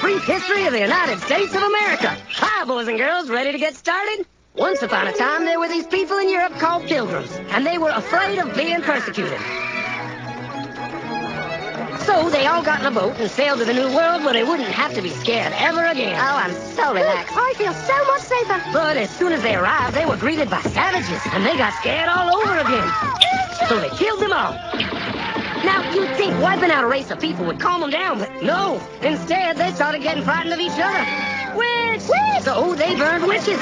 brief history of the United States of America. Hi, boys and girls, ready to get started? Once upon a time, there were these people in Europe called pilgrims, and they were afraid of being persecuted. So they all got in a boat and sailed to the New World where they wouldn't have to be scared ever again. Oh, I'm so relaxed. I feel so much safer. But as soon as they arrived, they were greeted by savages, and they got scared all over again. So they killed them all. Now, you'd think wiping out a race of people would calm them down, but no. Instead, they started getting frightened of each other. Witch! So they burned witches.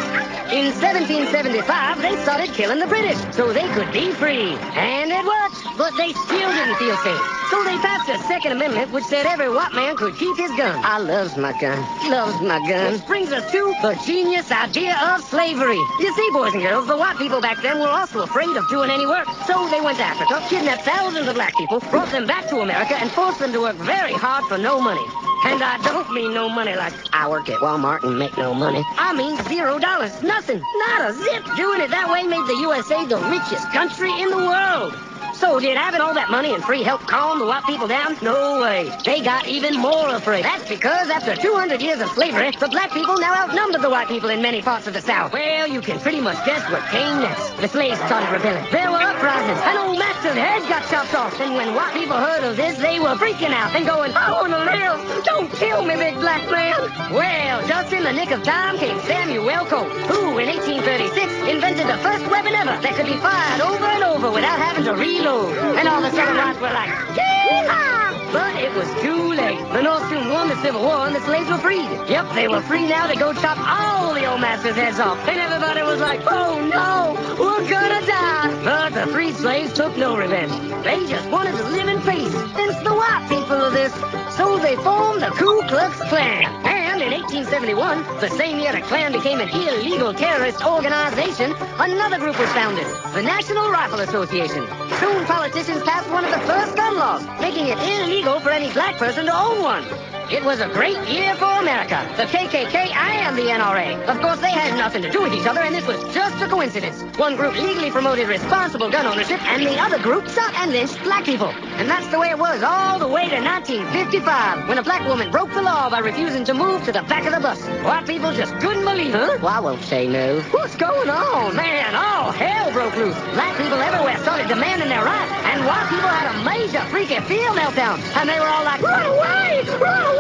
In 1775, they started killing the British so they could be free. And it worked, but they still didn't feel safe. So they passed a Second Amendment which said every white man could keep his gun. I loves my gun. Loves my gun. Which brings us to the genius idea of slavery. You see, boys and girls, the white people back then were also afraid of doing any work. So they went to Africa, kidnapped thousands of black people, brought them back to America, and forced them to work very hard for no money. And I don't mean no money like I work at Walmart and make no money. I mean $0. Nothing. Not a zip. Doing it that way made the USA the richest country in the world. So did having all that money and free help calm the white people down? No way. They got even more afraid. That's because after 200 years of slavery, the black people now outnumbered the white people in many parts of the South. Well, you can pretty much guess what came next. The slaves started rebelling. There were uprisings. An old master's head got chopped off. And when white people heard of this, they were freaking out and going, I want to live. Don't kill me, big black man. Well, just in the nick of time came Samuel Colt, who in 1836 invented the first weapon ever that could be fired over and over without having to reload. And all the Southern whites were like, yeehaw! But it was too late. The North soon won the Civil War and the slaves were freed. Yep, they were free now to go chop all the old masters' heads off. And everybody was like, oh no, we're gonna die. But the freed slaves took no revenge. They just wanted to live in peace. It's the white people of this. So they formed the Ku Klux Klan. And in 1871, the same year the Klan became an illegal terrorist organization, another group was founded, the National Rifle Association. Soon politicians passed one of the first gun laws, making it illegal for any black person to own one. It was a great year for America, the KKK and the NRA. Of course, they had nothing to do with each other, and this was just a coincidence. One group legally promoted responsible gun ownership, and the other group shot and lynched black people. And that's the way it was all the way to 1955, when a black woman broke the law by refusing to move to the back of the bus. White people just couldn't believe it. Well, I won't say no. What's going on? Man, all hell broke loose. Black people everywhere started demanding their rights, and white people had a major freaky fear meltdown. And they were all like, run away! Run away!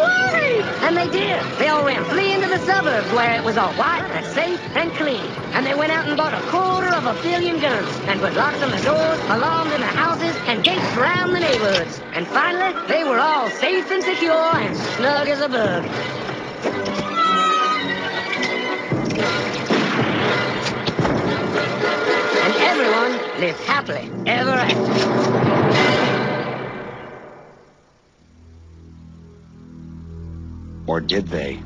And they did. They all ran fleeing to the suburbs where it was all white and safe and clean. And they went out and bought 250 million guns and put locks on the doors, alarms in the houses, and gates around the neighborhoods. And finally, they were all safe and secure and snug as a bug. And everyone lived happily ever after. Or did they?